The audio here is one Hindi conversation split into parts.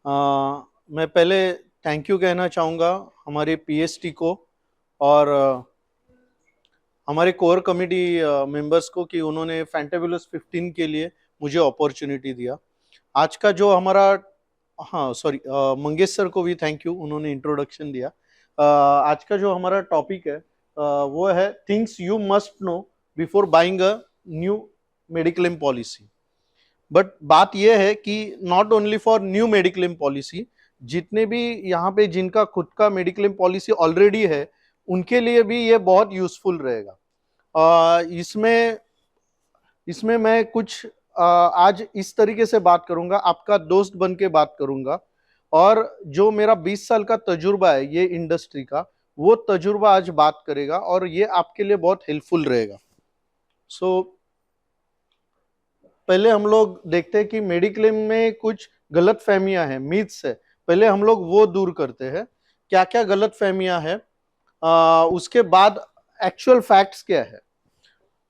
मैं पहले थैंक यू कहना चाहूँगा हमारे पीएसटी को और हमारे कोर कमेटी मेंबर्स को कि उन्होंने फैंटाबुलस 15 के लिए मुझे अपॉर्चुनिटी दिया। आज का जो हमारा, हाँ सॉरी, मंगेश सर को भी थैंक यू, उन्होंने इंट्रोडक्शन दिया। आज का जो हमारा टॉपिक है वो है things you must know before buying a new mediclaim policy. But बात यह है कि not only for new mediclaim policy, जितने भी यहाँ पे जिनका खुद का मेडिक्लेम पॉलिसी ऑलरेडी है उनके लिए भी ये बहुत यूजफुल रहेगा। इसमें इसमें मैं कुछ आज इस तरीके से बात करूंगा, आपका दोस्त बन के बात करूंगा, और जो मेरा 20 साल का तजुर्बा है ये इंडस्ट्री का, वो तजुर्बा आज बात करेगा और ये आपके लिए बहुत हेल्पफुल रहेगा। सो पहले हम लोग देखते हैं कि मेडिक्लेम में कुछ गलत फहमियां हैं, मिथ्स है, पहले हम लोग वो दूर करते हैं। क्या क्या गलत फहमियां हैं, उसके बाद एक्चुअल फैक्ट्स क्या है,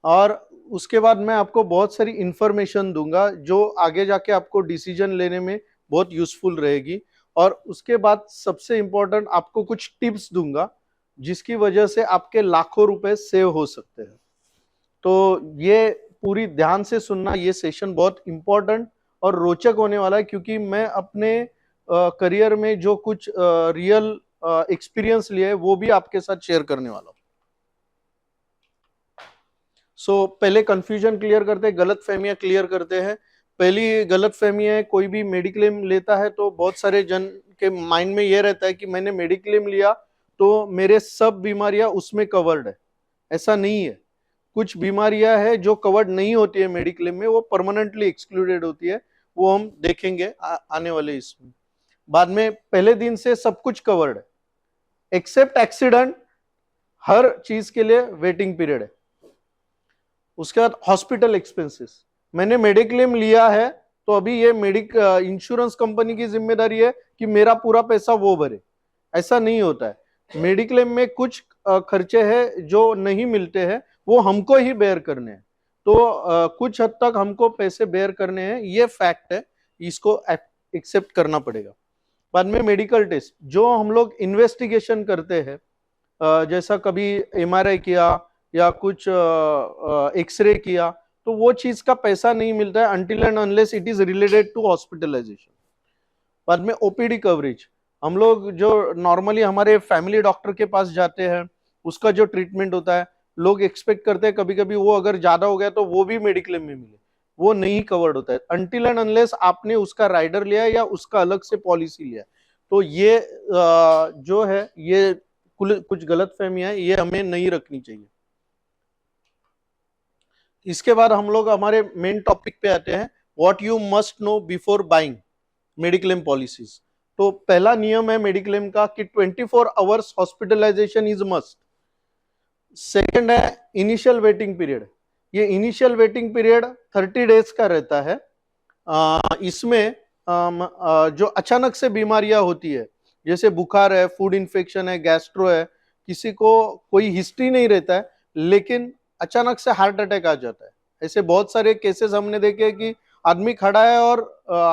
और उसके बाद मैं आपको बहुत सारी इंफॉर्मेशन दूंगा जो आगे जाके आपको डिसीजन लेने में बहुत यूजफुल रहेगी। और उसके बाद सबसे इंपॉर्टेंट आपको कुछ टिप्स दूंगा जिसकी वजह से आपके लाखों रुपए सेव हो सकते हैं। तो ये पूरी ध्यान से सुनना, ये सेशन बहुत इंपॉर्टेंट और रोचक होने वाला है, क्योंकि मैं अपने करियर में जो कुछ रियल एक्सपीरियंस लिया है वो भी आपके साथ शेयर करने वाला हूं। पहले कंफ्यूजन क्लियर करते हैं, गलत फहमियां क्लियर करते हैं। पहली गलत फहमी है, कोई भी मेडिक्लेम लेता है तो बहुत सारे जन के माइंड में ये रहता है कि मैंने मेडिक्लेम लिया तो मेरे सब बीमारियां उसमें कवर्ड है। ऐसा नहीं है। कुछ बीमारियां है जो कवर्ड नहीं होती है मेडिक्लेम में, वो परमानेंटली एक्सक्लूडेड होती है, वो हम देखेंगे आने वाले इसमें। बाद में पहले दिन से सब कुछ कवर्ड है एक्सेप्ट एक्सीडेंट, हर चीज के लिए वेटिंग पीरियड है। उसके बाद हॉस्पिटल एक्सपेंसेस, मैंने मेडिक्लेम लिया है तो अभी ये इंश्योरेंस कंपनी की जिम्मेदारी है कि मेरा पूरा पैसा वो भरे, ऐसा नहीं होता है। मेडिक्लेम में कुछ खर्चे हैं जो नहीं मिलते हैं, वो हमको ही बेयर करने हैं। तो कुछ हद तक हमको पैसे बेयर करने हैं, ये फैक्ट है, इसको एक्सेप्ट करना पड़ेगा। बाद में मेडिकल टेस्ट जो हम लोग इन्वेस्टिगेशन करते हैं, जैसा कभी एमआरआई किया या कुछ एक्सरे किया, तो वो चीज का पैसा नहीं मिलता है until and unless it is related to hospitalisation. बाद में ओपीडी कवरेज, हम लोग जो नॉर्मली हमारे फैमिली डॉक्टर के पास जाते हैं, उसका जो ट्रीटमेंट होता है, लोग एक्सपेक्ट करते हैं कभी कभी वो अगर ज्यादा हो गया तो वो भी मेडिक्लेम में मिले, वो नहीं कवर्ड होता है अनटिल एंड अनलेस आपने उसका राइडर लिया या उसका अलग से पॉलिसी लिया। तो ये जो है ये कुछ गलत फहमियां है, ये हमें नहीं रखनी चाहिए। इसके बाद हम लोग हमारे मेन टॉपिक पे आते हैं, what you must know before buying mediclaim policies. तो पहला नियम है मेडिक्लेम का कि 24 hours hospitalisation is must. Second है इनिशियल वेटिंग पीरियड, ये इनिशियल वेटिंग पीरियड 30 डेज का रहता है। इसमें जो अचानक से बीमारियां होती है, जैसे बुखार है, फूड इन्फेक्शन है, गैस्ट्रो है, किसी को कोई हिस्ट्री नहीं रहता है लेकिन अचानक से हार्ट अटैक आ जाता है, ऐसे बहुत सारे केसेस हमने देखे कि आदमी खड़ा है और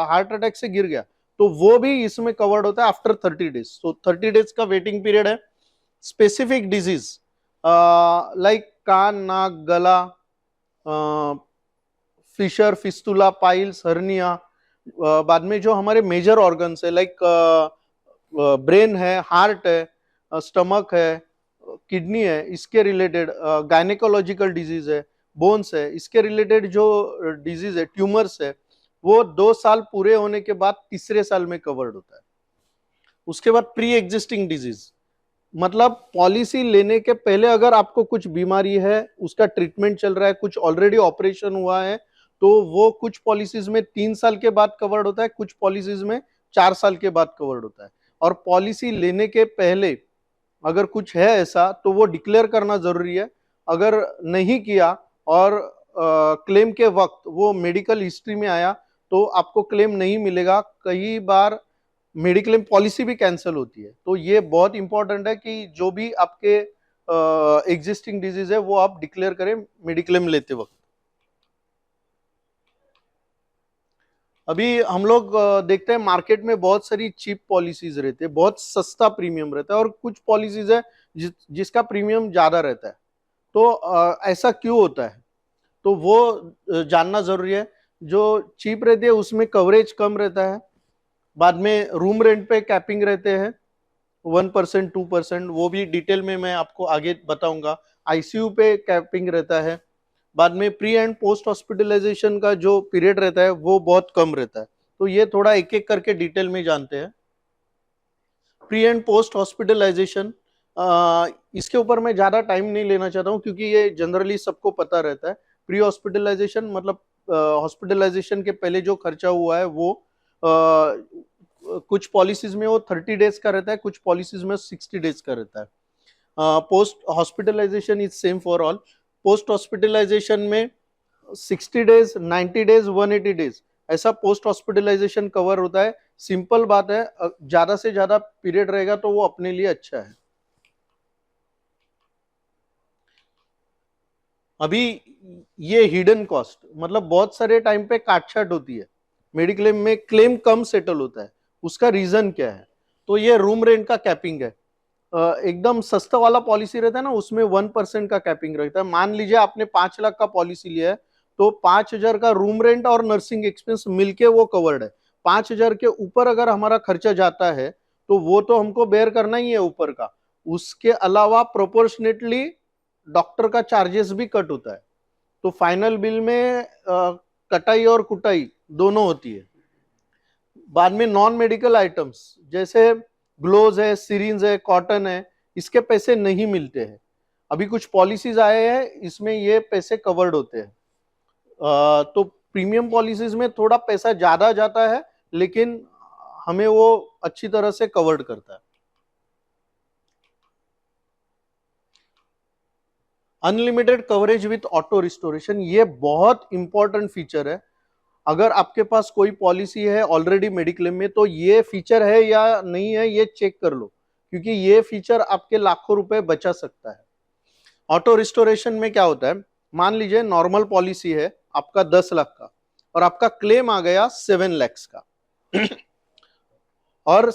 हार्ट अटैक से गिर गया, तो वो भी इसमें कवर्ड होता है आफ्टर 30 डेज। तो 30 डेज का वेटिंग पीरियड है। स्पेसिफिक डिजीज लाइक कान, नाक, गला, फिशर, फिस्टुला, पाइल्स, हर्निया, बाद में जो हमारे मेजर ऑर्गन्स है लाइक ब्रेन है, हार्ट है, स्टमक है, किडनी है, इसके रिलेटेड गायनेकोलॉजिकल डिजीज है, बोन्स है, इसके रिलेटेड जो डिजीज है, ट्यूमर्स है, वो 2 साल पूरे होने के बाद तीसरे साल में कवर्ड होता है। उसके बाद प्री एग्जिस्टिंग डिजीज, मतलब पॉलिसी लेने के पहले अगर आपको कुछ बीमारी है, उसका ट्रीटमेंट चल रहा है, कुछ ऑलरेडी ऑपरेशन हुआ है, तो वो कुछ पॉलिसीज में 3 साल के बाद कवर्ड होता है, कुछ पॉलिसीज में 4 साल के बाद कवर्ड होता है। और पॉलिसी लेने के पहले अगर कुछ है ऐसा तो वो डिक्लेयर करना जरूरी है। अगर नहीं किया और क्लेम के वक्त वो मेडिकल हिस्ट्री में आया तो आपको क्लेम नहीं मिलेगा। कई बार मेडिक्लेम पॉलिसी भी कैंसिल होती है, तो ये बहुत इंपॉर्टेंट है कि जो भी आपके एग्जिस्टिंग डिजीज है वो आप डिक्लेयर करें मेडिक्लेम लेते वक्त। अभी हम लोग देखते हैं मार्केट में बहुत सारी चीप पॉलिसीज रहती है, बहुत सस्ता प्रीमियम रहता है, और कुछ पॉलिसीज है जिसका प्रीमियम ज्यादा रहता है। तो ऐसा क्यों होता है, तो वो जानना जरूरी है। जो चीप रहती है उसमें कवरेज कम रहता है। बाद में रूम रेंट पे कैपिंग रहते हैं 1% 2%, वो भी डिटेल में मैं आपको आगे बताऊंगा। आईसीयू पे कैपिंग रहता है। बाद में प्री एंड पोस्ट हॉस्पिटलाइजेशन का जो पीरियड रहता है वो बहुत कम रहता है। तो ये थोड़ा एक एक करके डिटेल में जानते हैं। प्री एंड पोस्ट हॉस्पिटलाइजेशन, इसके ऊपर मैं ज्यादा टाइम नहीं लेना चाहता हूँ क्योंकि ये जनरली सबको पता रहता है। प्री हॉस्पिटलाइजेशन मतलब हॉस्पिटलाइजेशन के पहले जो खर्चा हुआ है वो कुछ पॉलिसीज में वो 30 डेज का रहता है, कुछ पॉलिसीज में 60 डेज का रहता है। Post hospitalisation is same for all. Post hospitalisation में 60 डेज, 90 डेज, 180 डेज ऐसा पोस्ट हॉस्पिटलाइजेशन कवर होता है। सिंपल बात है, ज्यादा से ज्यादा पीरियड रहेगा तो वो अपने लिए अच्छा है। अभी ये हिडन कॉस्ट मतलब बहुत सारे टाइम पे काटछाट होती है, मेडिक्लेम में क्लेम कम सेटल होता है। उसका रीजन क्या है, तो ये रूम रेंट का कैपिंग है। एकदम सस्ता वाला पॉलिसी रहता है ना, उसमें 1% का कैपिंग रहता है। मान लीजिए आपने 5 लाख का पॉलिसी लिया है, तो 5,000 का रूम रेंट और नर्सिंग एक्सपेंस मिलके वो कवर्ड है। 5,000 के ऊपर अगर हमारा खर्चा जाता है तो वो तो हमको बेयर करना ही है ऊपर का। उसके अलावा प्रोपोर्शनेटली डॉक्टर का चार्जेस भी कट होता है। तो फाइनल बिल में कटाई और कुटाई दोनों होती है। बाद में नॉन मेडिकल आइटम्स जैसे ग्लोव्स है, सिरिंज है, कॉटन है, इसके पैसे नहीं मिलते हैं। अभी कुछ पॉलिसीज आए हैं इसमें ये पैसे कवर्ड होते हैं। तो प्रीमियम पॉलिसीज में थोड़ा पैसा ज्यादा जाता है, लेकिन हमें वो अच्छी तरह से कवर्ड करता है। Unlimited coverage with auto restoration, ये बहुत इंपॉर्टेंट फीचर है। अगर आपके पास कोई पॉलिसी है ऑलरेडी मेडिक्लेम में, तो ये फीचर है या नहीं है ये चेक कर लो, क्योंकि ये फीचर आपके लाखों रुपए बचा सकता है। ऑटो रिस्टोरेशन में क्या होता है, मान लीजिए नॉर्मल पॉलिसी है आपका 10 लाख का, और आपका क्लेम आ गया 7 लाख का और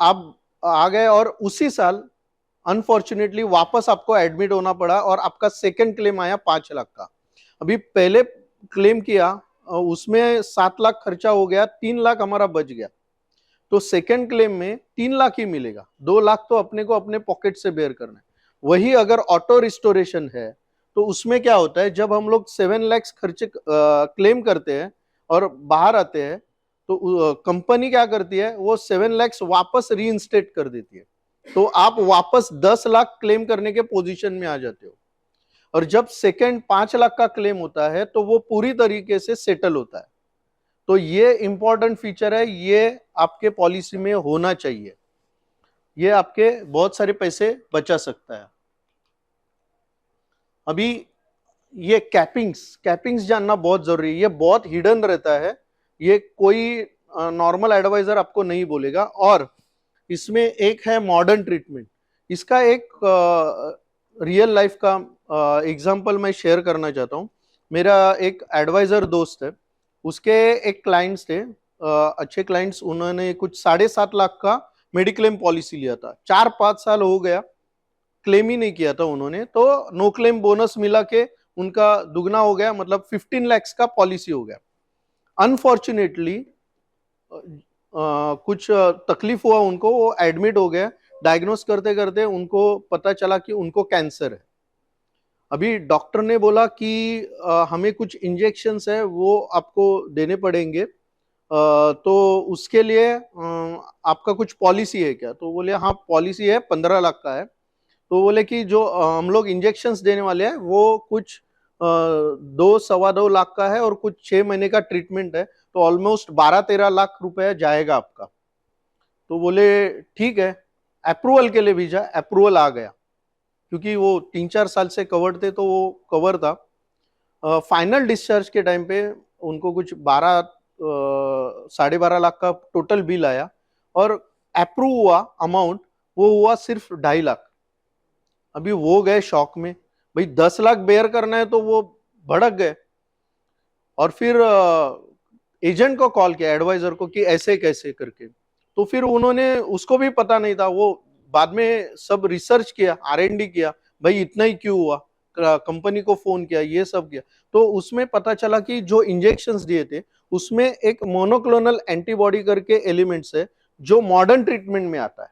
आप आ गए और उसी साल अनफॉर्चुनेटली वापस आपको एडमिट होना पड़ा और आपका सेकंड क्लेम आया 5 लाख का। अभी पहले क्लेम किया उसमें 7 लाख खर्चा हो गया, 3 लाख हमारा बच गया। तो सेकंड क्लेम में 3 लाख ही मिलेगा, 2 लाख तो अपने को अपने पॉकेट से बेयर करना है। वही अगर ऑटो रिस्टोरेशन है तो उसमें क्या होता है, जब हम लोग 7 लाख खर्चे क्लेम करते हैं और बाहर आते हैं, तो कंपनी क्या करती है, वो 7 लाख वापस रीइंस्टेट कर देती है। तो आप वापस 10 लाख क्लेम करने के पोजीशन में आ जाते हो। और जब सेकंड 5 लाख का क्लेम होता है तो वो पूरी तरीके से सेटल होता है। तो ये इंपॉर्टेंट फीचर है, ये आपके पॉलिसी में होना चाहिए। ये आपके बहुत सारे पैसे बचा सकता है। अभी ये कैपिंग्स जानना बहुत जरूरी है। ये बहुत हिडन रहता है, ये कोई नॉर्मल एडवाइजर आपको नहीं बोलेगा। और इसमें एक है मॉडर्न ट्रीटमेंट। इसका एक रियल लाइफ का एग्जांपल मैं शेयर करना चाहता हूँ। मेरा एक एडवाइजर दोस्त है, उसके एक क्लाइंट्स थे, अच्छे क्लाइंट्स। उन्होंने कुछ 7.5 लाख का मेडिक्लेम पॉलिसी लिया था, 4-5 साल हो गया क्लेम ही नहीं किया था उन्होंने। तो नो क्लेम बोनस मिला के उनका दुगना हो गया, मतलब 15 लाख का पॉलिसी हो गया। अनफॉर्चुनेटली कुछ तकलीफ हुआ उनको, वो एडमिट हो गए। डायग्नोस करते करते उनको पता चला कि उनको कैंसर है। अभी डॉक्टर ने बोला कि हमें कुछ इंजेक्शंस है वो आपको देने पड़ेंगे, तो उसके लिए आपका कुछ पॉलिसी है क्या? तो बोले हाँ पॉलिसी है, 15 लाख का है। तो बोले कि जो हम लोग इंजेक्शंस देने वाले हैं वो कुछ 2-2.25 लाख का है और कुछ 6 महीने का ट्रीटमेंट है, तो ऑलमोस्ट 12-13 लाख रुपए जाएगा आपका। तो बोले ठीक है, अप्रूवल के लिए भेजा, अप्रूवल आ गया क्योंकि वो 3-4 साल से कवर्ड थे, तो वो कवर था। फाइनल डिस्चार्ज के टाइम पे उनको कुछ 12-12.5 लाख का टोटल बिल आया, और अप्रूव हुआ अमाउंट वो हुआ सिर्फ 2.5 लाख। अभी वो गए शॉक में, भाई 10 लाख बेयर करना है, तो वो भड़क गए। और फिर एजेंट को कॉल किया, एडवाइजर को, कि ऐसे कैसे करके। तो फिर उन्होंने, उसको भी पता नहीं था, वो बाद में सब रिसर्च किया, R&D किया, भाई इतना ही क्यों हुआ, कंपनी को फोन किया, ये सब किया। तो उसमें पता चला कि जो इंजेक्शंस दिए थे उसमें एक मोनोक्लोनल एंटीबॉडी करके एलिमेंट्स है जो मॉडर्न ट्रीटमेंट में आता है,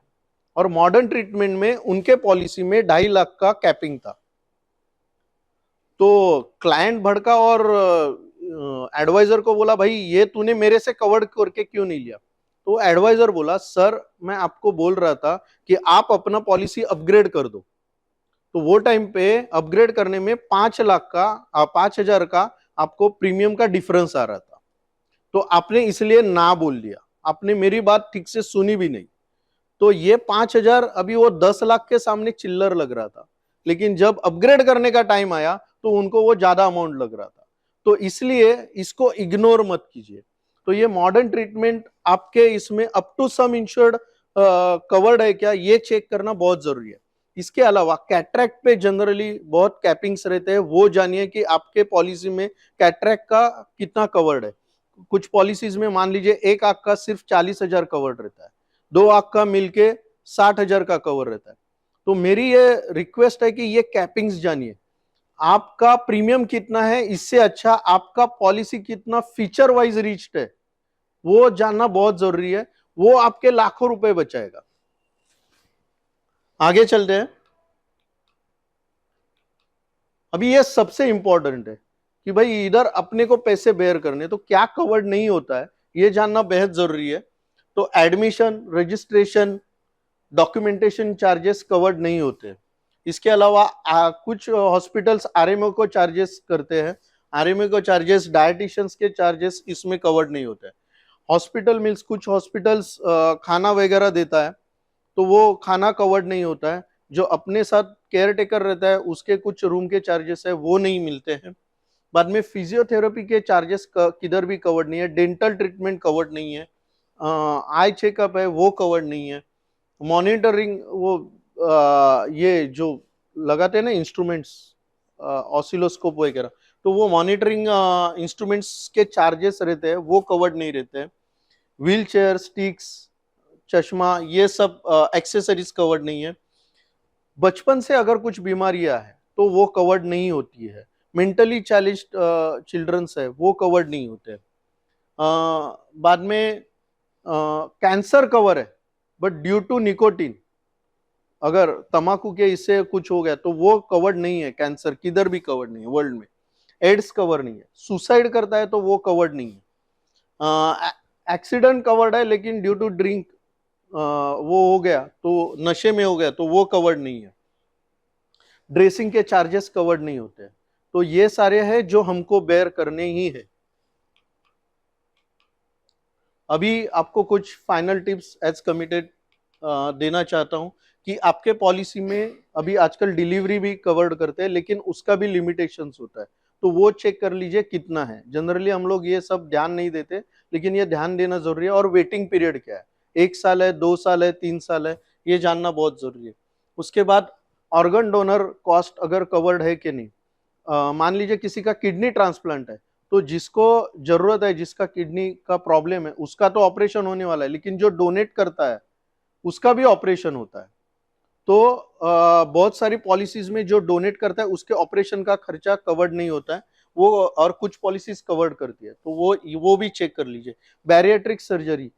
और मॉडर्न ट्रीटमेंट में उनके पॉलिसी में 2.5 लाख का कैपिंग था। तो क्लाइंट भड़का और एडवाइजर को बोला, भाई ये तूने मेरे से कवर्ड करके क्यों नहीं लिया। तो एडवाइजर बोला, सर मैं आपको बोल रहा था कि आप अपना पॉलिसी अपग्रेड कर दो। तो वो टाइम पे अपग्रेड करने में 5 लाख का 5,000 का आपको प्रीमियम का डिफरेंस आ रहा था, तो आपने इसलिए ना बोल दिया, आपने मेरी बात ठीक से सुनी भी नहीं। तो ये 5,000 अभी वो 10 लाख के सामने चिल्लर लग रहा था, लेकिन जब अपग्रेड करने का टाइम आया तो उनको वो ज्यादा अमाउंट लग रहा था। तो इसलिए इसको इग्नोर मत कीजिए। तो ये मॉडर्न ट्रीटमेंट आपके इसमें up to sum insured covered है क्या, ये चेक करना बहुत जरूरी है। इसके अलावा कैटरैक्ट पे जनरली बहुत कैपिंग्स रहते हैं, वो जानिए कि आपके पॉलिसी में कैटरैक्ट का कितना कवर्ड है। कुछ पॉलिसीज में मान लीजिए एक आंख का सिर्फ 40,000 कवर्ड रहता है, 2 आंख का मिलके 60,000 का कवर रहता है। तो मेरी ये रिक्वेस्ट है कि ये कैपिंग्स जानिए, आपका प्रीमियम कितना है, इससे अच्छा आपका पॉलिसी कितना फीचर वाइज रिच्ड है वो जानना बहुत जरूरी है, वो आपके लाखों रुपए बचाएगा। आगे चलते हैं। अभी ये सबसे इंपॉर्टेंट है कि भाई इधर अपने को पैसे बेयर करने, तो क्या कवर्ड नहीं होता है ये जानना बेहद जरूरी है। तो admission, registration, documentation charges covered नहीं होते। इसके अलावा कुछ हॉस्पिटल्स आरएमओ को चार्जेस करते हैं, आरएमओ को चार्जेस, डायटिशियंस के चार्जेस इसमें कवर्ड नहीं होते। हॉस्पिटल मील्स, कुछ हॉस्पिटल्स खाना वगैरह देता है तो वो खाना कवर्ड नहीं होता है। जो अपने साथ केयर टेकर रहता है उसके कुछ रूम के चार्जेस है वो नहीं मिलते हैं। बाद में फिजियोथेरेपी के चार्जेस किधर भी कवर्ड नहीं है, डेंटल ट्रीटमेंट कवर्ड नहीं है, आई चेकअप है वो कवर्ड नहीं है, मॉनिटरिंग वो ये जो लगाते हैं ना इंस्ट्रूमेंट्स, ऑसिलोस्कोप वगैरह, तो वो मॉनिटरिंग इंस्ट्रूमेंट्स के चार्जेस रहते हैं वो कवर्ड नहीं रहते हैं। व्हील चेयर, स्टिक्स, चश्मा, ये सब एक्सेसरीज कवर्ड नहीं है। बचपन से अगर कुछ बीमारियां है तो वो कवर्ड नहीं होती है। मेंटली चैलेंज्ड चिल्ड्रंस है वो कवर्ड नहीं होते। बाद में कैंसर कवर है, बट ड्यू टू निकोटीन, अगर तंबाकू के इससे कुछ हो गया तो वो कवर्ड नहीं है, कैंसर किधर भी कवर्ड नहीं है वर्ल्ड में। एड्स कवर नहीं है, सुसाइड करता है तो वो कवर्ड नहीं है। एक्सीडेंट कवर्ड है लेकिन ड्यू टू ड्रिंक वो हो गया तो नशे में हो गया तो वो कवर्ड नहीं है। ड्रेसिंग के चार्जेस कवर्ड नहीं होते। तो ये सारे हैं जो हमको बेयर करने ही है। अभी आपको कुछ फाइनल टिप्स एज कमिटेड देना चाहता हूं कि आपके पॉलिसी में अभी आजकल डिलीवरी भी कवर्ड करते हैं लेकिन उसका भी लिमिटेशंस होता है, तो वो चेक कर लीजिए कितना है। जनरली हम लोग ये सब ध्यान नहीं देते लेकिन ये ध्यान देना जरूरी है। और वेटिंग पीरियड क्या है, 1 साल है, 2 साल है, 3 साल है, ये जानना बहुत जरूरी है। उसके बाद ऑर्गन डोनर कॉस्ट अगर कवर्ड है कि नहीं। मान लीजिए किसी का किडनी ट्रांसप्लांट है, तो जिसको जरूरत है, जिसका किडनी का प्रॉब्लम है, उसका तो ऑपरेशन होने वाला है, लेकिन जो डोनेट करता है उसका भी ऑपरेशन होता है। तो बहुत सारी पॉलिसीज में जो डोनेट करता है उसके ऑपरेशन का खर्चा कवर्ड नहीं होता है वो, और कुछ पॉलिसीज कवर्ड करती है, तो वो भी चेक कर लीजिए। बैरिएट्रिक सर्जरी,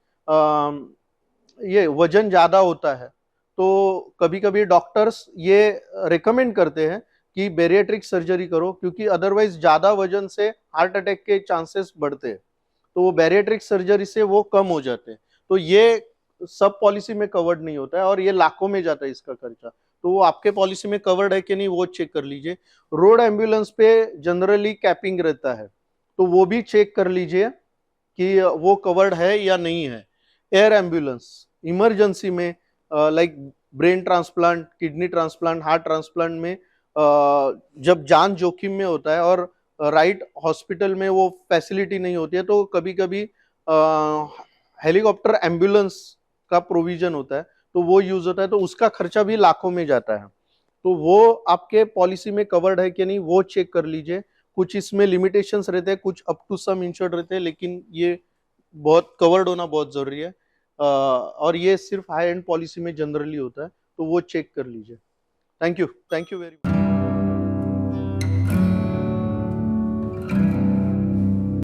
ये वजन ज्यादा होता है तो कभी कभी डॉक्टर्स ये रिकमेंड करते हैं कि बैरिएट्रिक सर्जरी करो, क्योंकि अदरवाइज ज्यादा वजन से हार्ट अटैक के चांसेस बढ़ते हैं, तो वो बैरिएट्रिक सर्जरी से वो कम हो जाते हैं। तो ये सब पॉलिसी में कवर्ड नहीं होता है और ये लाखों में जाता है इसका खर्चा, तो वो आपके पॉलिसी में कवर्ड है कि नहीं वो चेक कर लीजिए। रोड एम्बुलेंस पे जनरली कैपिंग रहता है, तो वो भी चेक कर लीजिए कि वो कवर्ड है या नहीं है। एयर एम्बुलेंस, इमरजेंसी में like brain transplant, kidney transplant, heart transplant में जब जान जोखिम में होता है और राइट हॉस्पिटल में वो फैसिलिटी नहीं होती है, तो कभी कभी हेलीकॉप्टर एम्बुलेंस का प्रोविजन होता है, तो वो यूज होता है, तो उसका खर्चा भी लाखों में जाता है। तो वो आपके पॉलिसी में कवर्ड है कि नहीं वो चेक कर लीजिए। कुछ इसमें लिमिटेशंस रहते हैं, कुछ अप टू सम इंश्योर्ड रहते हैं, लेकिन ये बहुत कवर्ड होना बहुत जरूरी है। और ये सिर्फ हाई एंड पॉलिसी में जनरली होता है, तो वो चेक कर लीजिए। Thank you very much.